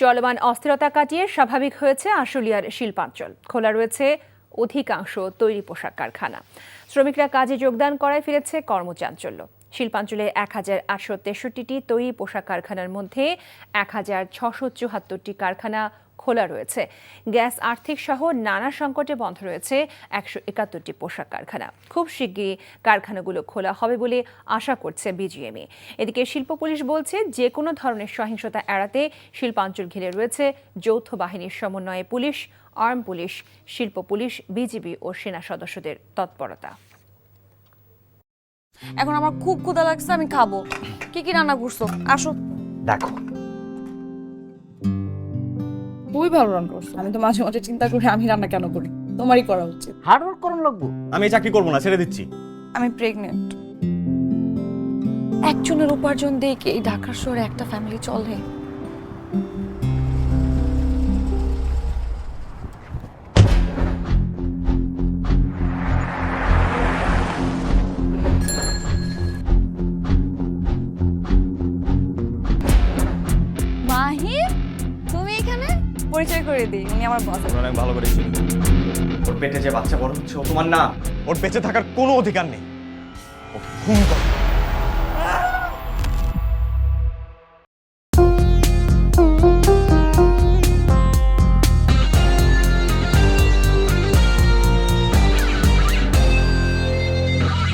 চলমান অস্থিরতা কাটিয়ে স্বাভাবিক হয়েছে আশুলিয়ার শিল্পাঞ্চল। খোলা রয়েছে অধিকাংশ তৈরি পোশাক কারখানা। শ্রমিকরা কাজে যোগদান করায় ফিরেছে কর্মচাঞ্চল্য। শিল্পাঞ্চলে 1863টি তৈরি পোশাক কারখানার মধ্যে 1674টি কারখানা খোলা রয়েছে। গ্যাস আর্থিক সহ নানা সংকটে বন্ধ রয়েছে 171টি পোশাক কারখানা। খুব শিগগিরই কারখানাগুলো খোলা হবে বলে আশা করছে বিজিএমইএ। এদিকে শিল্প পুলিশ বলছে, যে কোনো ধরনের সহিংসতা এড়াতে শিল্পাঞ্চল ঘিরে রয়েছে যৌথ বাহিনীর সমন্বয়ে পুলিশ, আর্ম পুলিশ, শিল্প পুলিশ, বিজিবি ও সেনা সদস্যদের তৎপরতা। এখন আমার খুব ক্ষুধা লাগছে, আমি খাবো। কি কি রান্না করছো? আসো। দেখো, খুবই ভালো রান্না করছো। আমি তো মাঝে মাঝে চিন্তা করি আমি রান্না কেন করি, তোমারই করা উচিত। হার্ড ওয়ার্ক করুন লাগবো। আমি এই চাকরি করবো না, ছেড়ে দিচ্ছি। আমি প্রেগনেন্ট। একজনের উপার্জন দিয়ে কি এই ঢাকার শহরে একটা ফ্যামিলি চলে? মাহির, তুমি এখানে? পরিচয় করে দিই, উনি আমার বস। তোমরা অনেক ভালো করে চিনি। ওর পেটে যে বাচ্চা বড় হচ্ছে ও তোমার না। ওর বেঁচে থাকার কোনো অধিকার নেই। ওকে খুন করো।